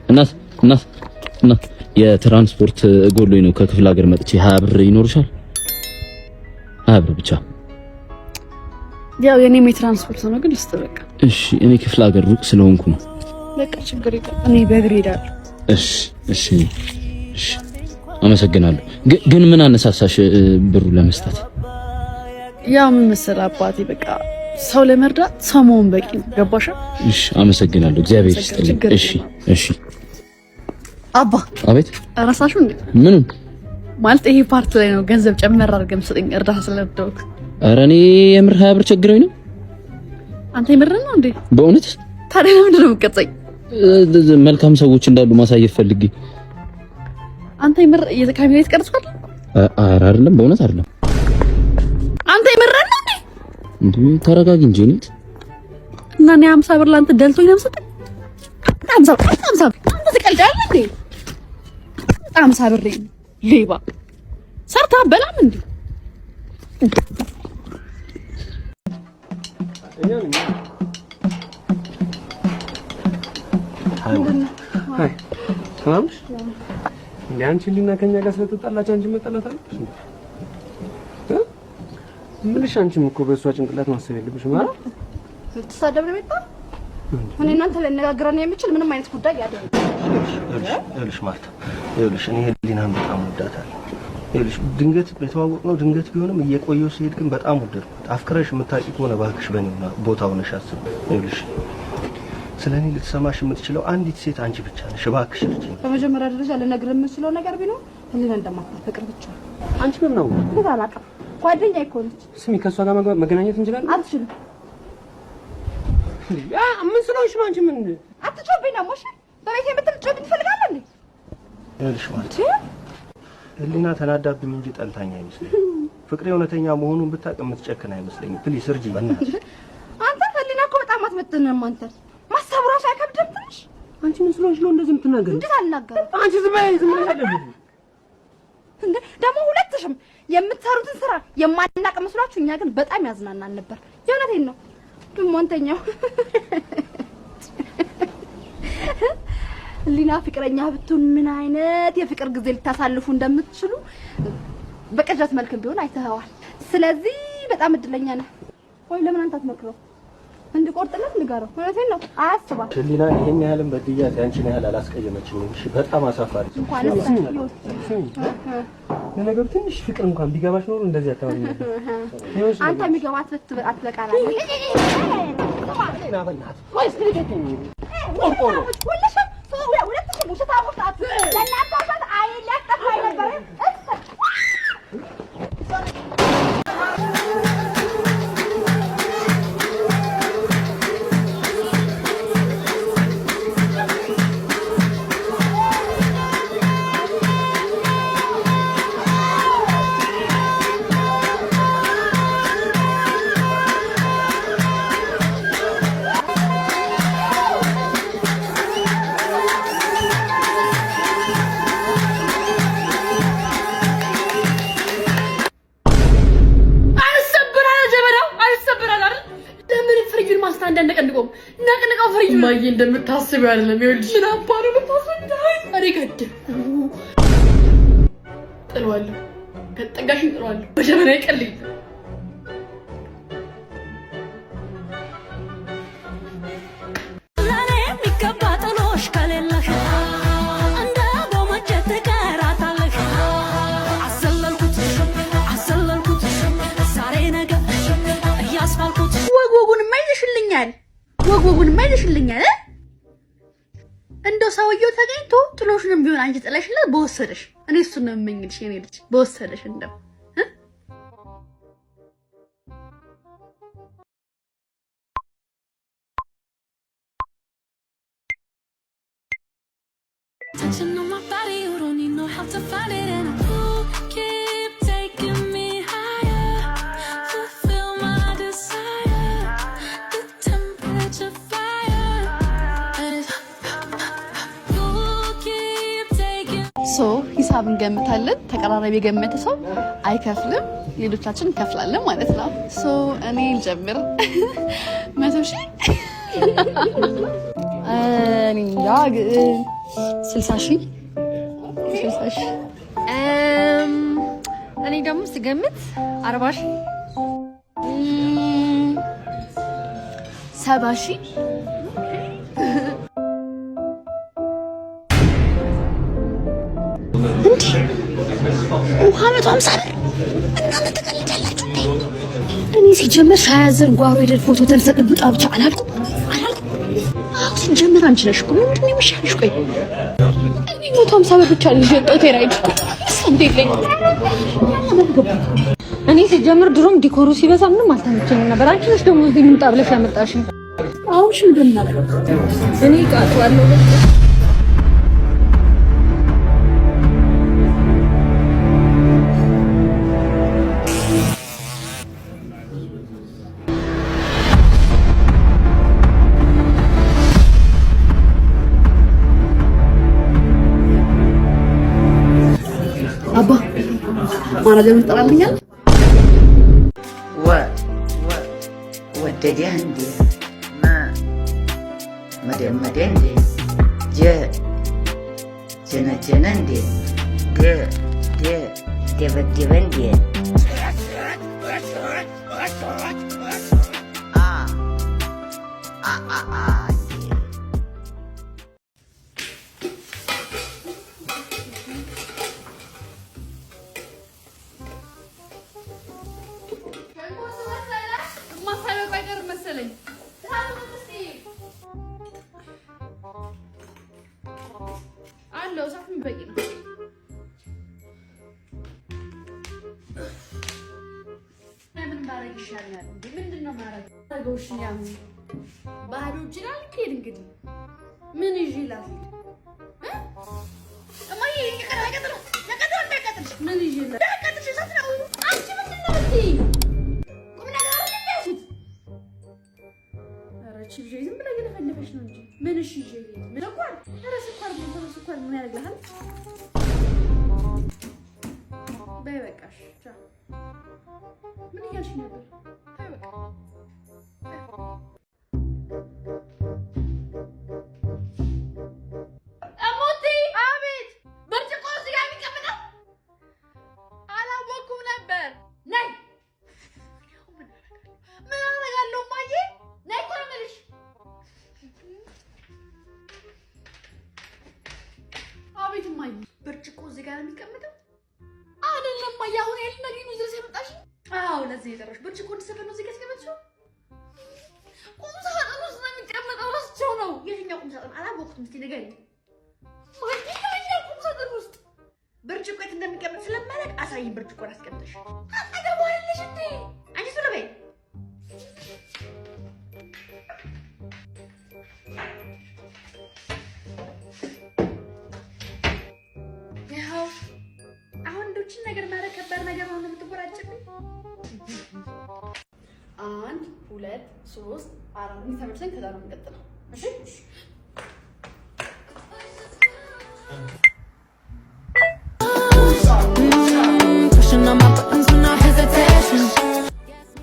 እናት የትራንስፖርት ጎሎኝ ነው ከክፍለ ሀገር መጥቼ 20 ብር ይኖርሻል? 20 ብር ብቻ። ያው የኔም የትራንስፖርት ነው ግን ልስጥበቃ። እሺ እኔ ክፍለ ሀገር ሩቅ ስለሆንኩ ነው። በቃ ችግር የለም እኔ በእግሬ እሄዳለሁ። እሺ አመሰግናለሁ። ግን ምን አነሳሳሽ ብሩ ለመስጠት? ያው ምን መሰለህ አባቴ በቃ ሰው ለመርዳት ሰው መሆን በቂ ነው። ገባሽ? እሺ አመሰግናለሁ። እግዚአብሔር ይስጥልኝ። እሺ አባ። አቤት። እራሳችሁ እንዴ? ምን ማለት ይሄ ፓርት ላይ ነው ገንዘብ ጨመር አድርገም ሰጠኝ እርዳታ ስለደውክ። ኧረ እኔ የምር 20 ብር ቸግረኝ ነው። አንተ የምር ነው እንዴ? በእውነት? ታዲያ ለምንድን ነው የምትቀጸኝ? መልካም ሰዎች እንዳሉ ማሳየት ፈልጌ። አንተ የምር የካሜራ የተቀርጿል? ኧረ አይደለም፣ በእውነት አይደለም። አንተ የምር ነው እንዴ? እንዴ ተረጋጊ እንጂ እውነት። እና እኔ 50 ብር ላንተ ደልቶኝ ነው የምሰጠው? 50 ብር አንተ ትቀልዳለህ እንዴ? 50 ብር ሌባ ሰርታ በላም እንዴ? ሃይ ሰላም እንዴ? አንቺ ሊና ከኛ ጋር ስለተጣላች አንቺ መጣላታለሽ እ ምንሽ? አንቺም እኮ በእሷ ጭንቅላት ማሰብ የለብሽም ማለት ልትሳደብ ነው የመጣው። እኔ እናንተ ልነጋገረን የሚችል ምንም አይነት ጉዳይ ያደረገ ይኸውልሽ ማርታ፣ ይኸውልሽ እኔ ህሊናን በጣም ወዳታለሁ። ይኸውልሽ ድንገት በተዋወቅነው ድንገት ቢሆንም እየቆየሁ ሲሄድ ግን በጣም ወደድኩት። አፍቅረሽ የምታውቂ ከሆነ እባክሽ በእኔ ቦታው ነሽ አስብ። ይኸውልሽ ስለኔ ልትሰማሽ የምትችለው አንዲት ሴት አንቺ ብቻ ነሽ። እባክሽ ልጅ በመጀመሪያ ደረጃ ልነግርህ የምችለው ነገር ቢኖር ህሊና እንደማታፈቅር ብቻ። አንቺ ምን ነው አላውቅም፣ ጓደኛዬ እኮ ነች። ስሚ፣ ከእሷ ጋር መገናኘት እንችላለን? አትችልም። ምን ስለሆንሽ ነው አንቺ? ምን አትጮብኝ ነው እሺ? በቤቴ የምትጮብኝ ትፈልጋለህ እንዴ? ይኸውልሽ ማለት ህሊና ተናዳብኝ እንጂ ጠልታኝ አይመስለኝም። ፍቅሬ እውነተኛ መሆኑን ብታውቅ የምትጨክን አይመስለኝም። ፕሊስ እርጂ በእናትሽ። አንተ ህሊና እኮ በጣም አትመጥንም። አንተ ማሰብ ራሱ አይከብድም ትንሽ? አንቺ ምን ስለሆንሽ ነው እንደዚህ የምትናገሪው? እንዴት አልናገርም? አንቺ ዝም በይ አይደለም እንዴ? ደግሞ ሁለትሽም የምትሰሩትን ስራ የማናውቅ መስሏችሁ፣ እኛ ግን በጣም ያዝናናል ነበር። የእውነቴን ነው። ድሞንተኛው ሊና ፍቅረኛ ብትሆን ምን አይነት የፍቅር ጊዜ ልታሳልፉ እንደምትችሉ በቅዠት መልክም ቢሆን አይተኸዋል። ስለዚህ በጣም እድለኛ ነህ። ወይ ለምን አንተ አትመክረው? እንድቆርጥለት ንገረው። እውነቴን ነው። አያስባት ህሊና ይሄን ያህልም በድያት ያንቺን ያህል አላስቀየመችኝም። እሺ በጣም አሳፋሪ እንኳን ለነገሩ ትንሽ ፍቅር እንኳን ቢገባሽ ኖሮ እንደዚህ አታወሪ ነበር። አንተ የሚገባት አትበቃና ማዬ እንደምታስበው አይደለም። ይኸውልሽ ምን አባሩ ብታስወዳይ አሬ ገደ ጥሏለሁ ከጠጋሽን ጥሏለሁ በጀመና ይቀልኝ ዛሬ የሚገባ ጥሎሽ ከሌለሽ እንደ ቦመቼ ትቀራታለሽ። አሰለልኩት ዛሬ ነገ እያስባልኩት ወጉን ማይልሽልኛል እንደው ሰውየው ተገኝቶ ጥሎሽንም ቢሆን አንቺ ጥለሽለት በወሰደሽ። እኔ እሱን ነው የምመኝልሽ የኔ ልጅ፣ በወሰደሽ እንደው ሂሳብ እንገምታለን። ተቀራራቢ የገመተ ሰው አይከፍልም፣ ሌሎቻችን እንከፍላለን ማለት ነው። እኔ ልጀምር። 100 ሺህ 60,000 እኔ ደግሞ ስገምት 40,000 70,000 ውሃ 150 ብር እናንተ ተቀልዳላችሁ። እኔ ሲጀመር ሻያዘር ጓሮ ሄደን ፎቶ ተነስተን ብጣ ብቻ አላልኩም። አሁን ሲጀመር አንቺ ነሽ እኮ ምንድን ነው የሚሻልሽ? ቆይ እኔ 150 ብር ብቻ ነው የሸጠው ቴራይድ እንዴለኝ። እኔ ሲጀምር ድሮም ዲኮሩ ሲበዛ ምንም አልተመቸኝም ነበር። አንቺ ነሽ ደግሞ እዚህ ምንጣ ብለሽ ያመጣሽኝ። አሁን እሺ ምንድን ነው እኔ ቃቷለሁ አባ ማናጀር መጣልኛል። ወደዲያ እንዴ መደመደ እንዴ ጀነጀነ እንዴ ደበደበ እንዴ አለው ሳፍን በቂ ነው። ምን ባረግ ይሻላል እንዴ? ምንድነው ማረግ? አገውሽ ያም ባዶ ይችላል ከሄድ እንግዲህ ምን ይዤላት እማዬ ይቀራቀጥ ነው ለቀጥ ምን ይዤላት ለቀጥሽ ሳትራው አንቺ ምንድነው እንዴ? ቁም ነገር አይደለም። ኧረ እቺ ልጅ ዝም ብላ እየለፈለፈች ነው እንጂ ምን እሺ ይዤ ምን እንኳን ኧረ ስኳር ምን ያደርግልሃል? በይ በቃሽ። ቻው። ምን እያልሽ ነበር? በይ በቃ እሞቴ። አቤት። ብርጭቆ እዚህ ጋር የሚቀመጠው አላወኩም ነበር። ነይ። ምን አደርጋለሁ እማዬ? ነይ እኮ ነው የምልሽ። አቤት እማዬ። ብርጭቆ እዚህ ጋር የሚቀመጠው አይደለም እማዬ። አሁን ያለ ነገር ነው እዚህ የመጣሽ? አዎ ለዚህ የጠራሽ ብርጭቆ እንድሰፈር ነው እዚህ ጋር ያስቀመጥሽው? ቁም ሳጥን ውስጥ ነው የሚቀመጠው። ረስቼው ነው። የትኛው ቁም ሳጥን? አላወቅሁትም። እስኪ ንገሪኝ። የትኛው ቁም ሳጥን ውስጥ ብርጭቆ የት እንደሚቀመጥ ስለማላውቅ አሳይኝ። ብርጭቆ አስቀምጠሽ አጠገቡ አይደለሽ እንዴ? አንቺ ሱለ በይ። ይኸው አሁን እንደውችን ነገር ማድረግ ከባድ ነገር ነው የምትወራጭብኝ። 1 2 3 4 ተመልሰን ከዛ ነው የምንቀጥለው። እሺ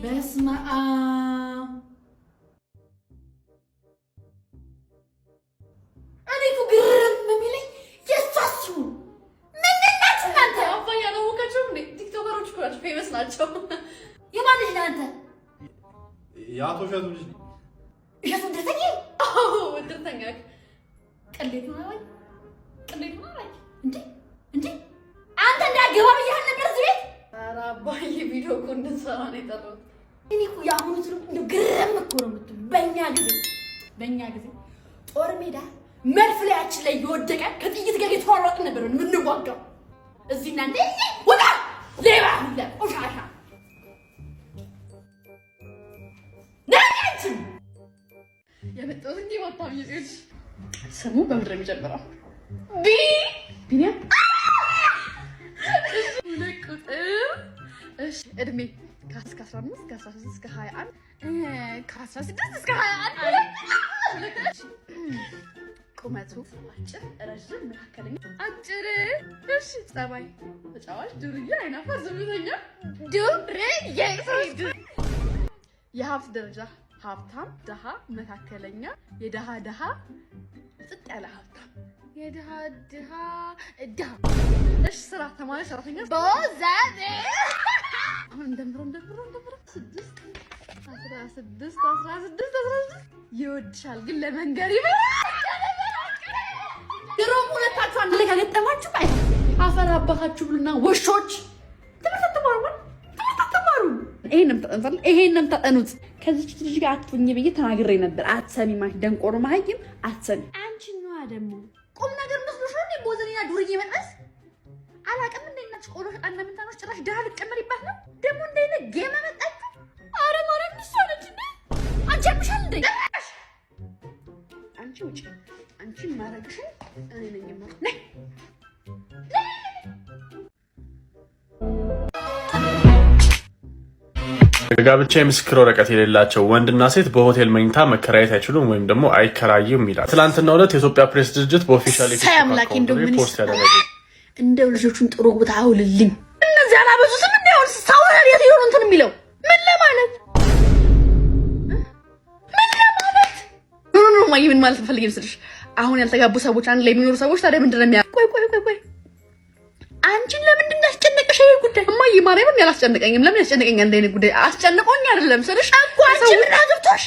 በስመ አብ። እኔ እኮ ግርም የሚለኝ የእሷስ ምንድን ናት እናንተ? አባዬ አላወቃቸውም እንዴ? ቲክቶከሮች እኮ ናቸው፣ ፌመስ ናቸው። የማን ልጅ ነህ አንተ? የአቶ እሸቱ ልጅ ነኝ። እሸቱ ወንድርተኛ? አዎ ወንድርተኛ። ቅሌት ነው አባዬ፣ ቅሌት ነው አባዬ። እንዴ አንተ እንዳገባ ብያለሁ ነበር እዚህ ቤት። ኧረ አባዬ ቪዲዮ እኮ እንድንሰራ ነው የጠራሁት። እኔ እኮ የአሁኑ ትርጉም እንደው ግርም እኮ ነው የምትሉ። በእኛ ጊዜ ጦር ሜዳ መድፍ ላያችን ላይ የወደቀ ከጥይት ጋር የተሯሯጥን ነበር የምንዋጋው። እዚህ እናንተ ወጣ ሌባ ሁላ ቆሻሻ ናያችን የመጣሁት እንጂ ወጣው ይልሽ ስሙ በምድር የሚጀምረው ቢኒያ ቁጥር እሺ እድሜ ከ15 ከ16 እስከ 21 ከ16 እስከ 21 ቁመቱ አጭር፣ ረዥም፣ መካከለኛ፣ አጭር። እሺ ጸባይ ተጫዋች፣ ዱርዬ፣ አይናፋር፣ ዝምተኛ፣ ዱርዬ። የሀብት ደረጃ ሀብታም፣ ደሃ፣ መካከለኛ፣ የደሃ ደሃ፣ ጥጥ ያለ ሀብታም። የድሃ እሺ ስራ ተማሪ ሰራተኛ በዛኔ አሁን እንደምሮ 16 ይወድሻል ግን ለመንገር ድሮም ሁለታችሁ አንድ ላይ ካገጠማችሁ ባይ አፈር አባታችሁ ብሉና ወሾች ትምህርት ተማሩ ይሄንም ታጠኑት ከዚች ልጅ ጋር አትሁኝ ብዬ ተናግሬ ነበር አትሰሚ ማለት ደንቆሮ ማህይም አትሰሚ አንቺ ነው ደግሞ ቁም ነገር መስሎሽ ነው ቦዘኒና ዱርዬ መጣስ አላቀም እንደናች ቆሎሽ አንደምታኖች ጭራሽ ደሃ ልቀመር ይባል ነው ደግሞ እንደነ ጌማ መጣችሁ አረ ማረም ይሳለች እንዴ አንቺ አምሻል እንዴ አንቺ ውጪ አንቺ ማረግሽ እኔ ነኝ ማለት ነይ ጋብቻ የምስክር ወረቀት የሌላቸው ወንድና ሴት በሆቴል መኝታ መከራየት አይችሉም ወይም ደግሞ አይከራዩም ይላል። ትናንትና ዕለት የኢትዮጵያ ፕሬስ ድርጅት በኦፊሻል ፖስት ያደረገው እንደው ልጆቹን ጥሩ ቦታ አውልልኝ እነዚህ አላበዙትም እንደው ሳውራ የት ይሆኑ እንትን የሚለው ምን ለማለት ኖ ምን ማለት ፈልጌ መስልሽ አሁን ያልተጋቡ ሰዎች አንድ ላይ የሚኖሩ ሰዎች ታዲያ ምንድነው የሚያ ቆይ አንቺን ለምን እንዳስጨነቀሽ ይሄ ጉዳይ እማዬ ማርያምን ያላስጨነቀኝም ለምን ያስጨነቀኛል እንደኔ ጉዳይ አስጨነቆኝ አይደለም ስልሽ እኮ አንቺ ምን አገብቶሽ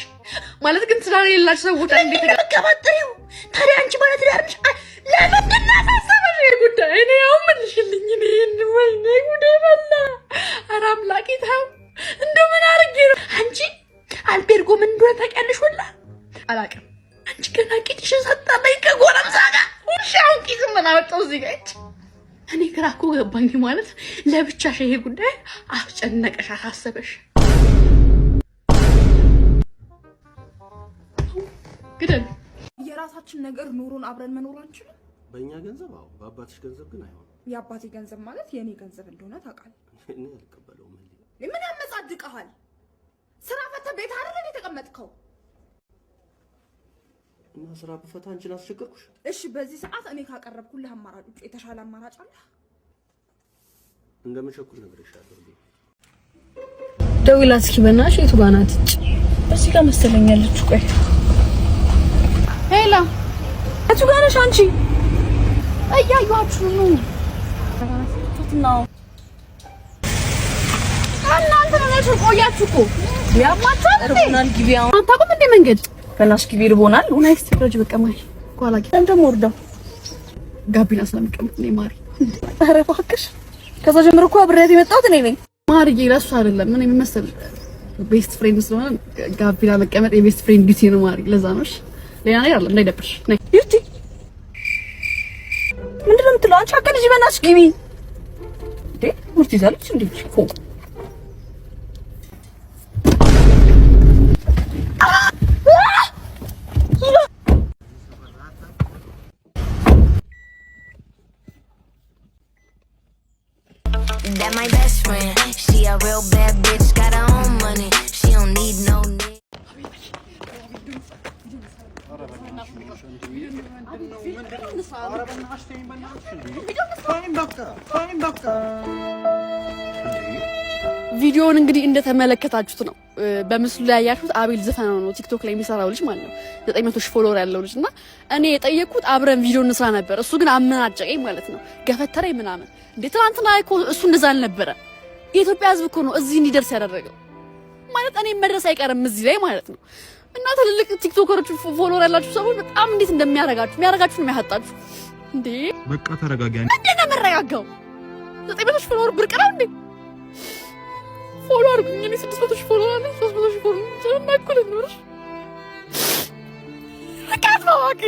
ማለት ግን ስራ የሌላችሁ ሰዎች አንዴ ተቀባጥሪው ታዲያ አንቺ ማለት ዳርሽ ለምን እናሳሰበሽ ይሄ ጉዳይ እኔ ያው ምንሽልኝ እኔ ወይኔ ጉዳይ በላ ኧረ አምላኬ ተው እንደው ምን አርጌ ነው አንቺ አልቤርጎ ምን እንደሆነ ታውቂያለሽ ወላ አላውቅም አንቺ ገና ቂጥሽን ሰጣለኝ ከጎረምሳ ጋር ሻው ቂጥ ምን አወጣው እዚህ ጋር እኔ ግራ እኮ ገባኝ ማለት ለብቻሽ ይሄ ጉዳይ አስጨነቀሽ አሳሰበሽ ግደል የራሳችን ነገር ኑሮን አብረን መኖር አንችልም በእኛ ገንዘብ አዎ በአባትሽ ገንዘብ ግን አይሆንም የአባቴ ገንዘብ ማለት የኔ ገንዘብ እንደሆነ ታውቃለህ እኔ አልቀበለውም ምን ያመጻድቅሃል ስራ ፈተህ ቤት አይደል የተቀመጥከው እና ስራ በፈታ አንቺን አስቸገርኩሽ እሺ በዚህ ሰዓት እኔ ካቀረብኩልህ አማራጭ ውጪ የተሻለ አማራጭ አለ እንደምቸኩል ነግሬሻለሁ ደውላ እስኪ በእናትሽ የቱ ጋር ናት እዚህ ጋር መሰለኛለች ቆይ ሄላ የቱ ጋር ነሽ አንቺ እያዩአችሁ ነው ነው እናንተ ናችሁ ቆያችሁ እኮ ያማችሁ ርቦናል ግቢያው አታውቁም እንደ መንገድ በላሽ ግቢ ርቦናል ኡናይስ ትሮጅ በቃ ማይ ቋላቂ እንደም ወርደው ጋቢና ስለምቀምጥ ነው ማሪ ኧረ እባክሽ ከዛ ጀምሮ እኮ አብሬያት የመጣሁት እኔ ነኝ ማሪ ለሱ አይደለም ምን የሚመስል ቤስት ፍሬንድ ስለሆነ ጋቢና መቀመጥ የቤስት ፍሬንድ ዲቲ ነው ማሪ ለዛ ነው እሺ ሌላ ነገር አይደለም እንዳይደብርሽ ነይ ዩቲ ምንድነው የምትለው አንቺ አቀልጂ በእናትሽ ግቢ እንዴ ሙርት ይዛለች እንዴ ፎ That my best friend, she a real bad bitch, got her own money, she don't need no nigga. ቪዲዮውን እንግዲህ እንደተመለከታችሁት ነው በምስሉ ላይ ያያችሁት አቤል ዘፈነው ነው ቲክቶክ ላይ የሚሰራው ልጅ ማለት ነው 900 ሺህ ፎሎወር ያለው ልጅ እና እኔ የጠየቅኩት አብረን ቪዲዮ እንስራ ነበር እሱ ግን አመናጨቀኝ ማለት ነው ገፈተረኝ ምናምን እንዴ ትናንትና እኮ እሱ እንደዛ አልነበረ የኢትዮጵያ ሕዝብ እኮ ነው እዚህ እንዲደርስ ያደረገው ማለት እኔ መድረስ አይቀርም እዚህ ላይ ማለት ነው እና ትልልቅ ቲክቶከሮች ፎሎወር ያላችሁ ሰዎች በጣም እንዴት እንደሚያረጋችሁ ነው የሚያጣችሁ እንዴ በቃ ተረጋጋ እንዴ ነው መረጋጋው 900 ሺህ ፎሎወር ብርቅ ነው እንዴ ፎሎወር ግን 600 ሺህ ፎሎወር አለ 300 ሺህ ፎሎወር ጀማኩል ነው አካፋቂ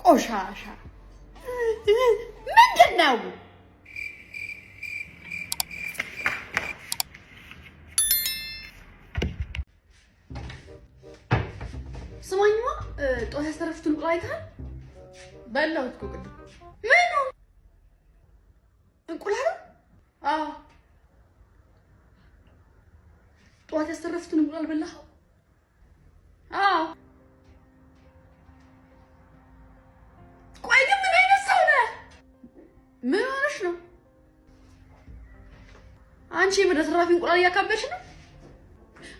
ቆሻሻ ምንድነው ስማኝማ ጧት ያስተረፍቱን ቁላይታል በላሁት እኮ ቅድም ምን እንቁላል አዎ ጧት ያስተረፍቱን እንቁላል በላሁ አዎ አንቺ በተራፊ እንቁላል ያካበድሽ ነው?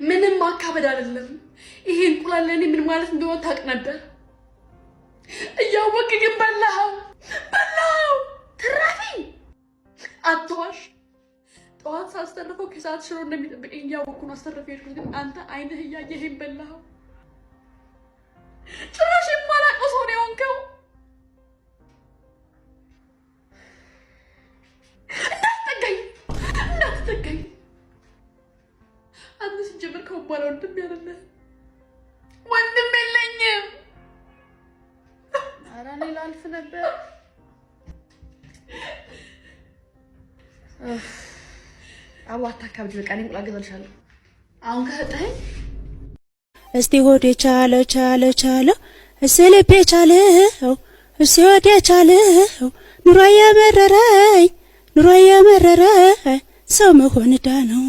ምንም ማካበድ አይደለም። ይሄ እንቁላል ለኔ ምን ማለት እንደሆነ ታውቅ ነበር። እያወቅ ግን በላው ትራፊ አትዋሽ። ጠዋት ሳስተርፈው ከሰዓት ሽሮ እንደሚጠብቀኝ እያወቅኩ ነው አስተርፈሽ። ግን አንተ አይንህ እያየኸኝ በላው። ጭራሽ የማላውቀው ሰው ነው የሆንከው። እንዳትጠጋኝ። አንተ ሲጀምር ከወባላ ወንድም ያለለ ወንድም የለኝም። ኧረ እኔ ላልፍ ነበር። አዋታ ካብጅ በቃ እኔ እንቁላል ገዛልሻለሁ። አሁን ከሰጠኸኝ እስቲ ሆዴ ቻለው እስቲ ልቤ ቻለው እስቲ ሆዴ ቻለው ኑሮ የመረረኝ ሰው መሆን ዳ ነው።